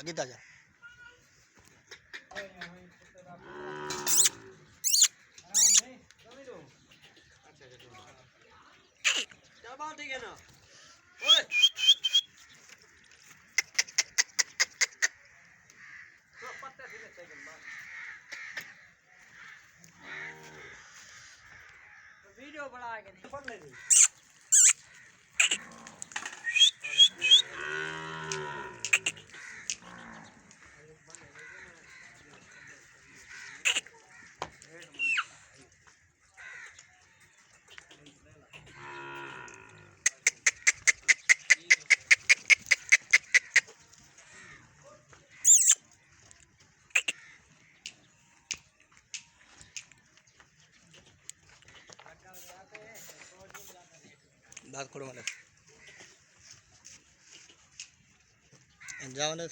आगे ताजा ठीक है ना वीडियो बड़ा आगे नहीं पढ़ ले बात करो मतलब जाओ ना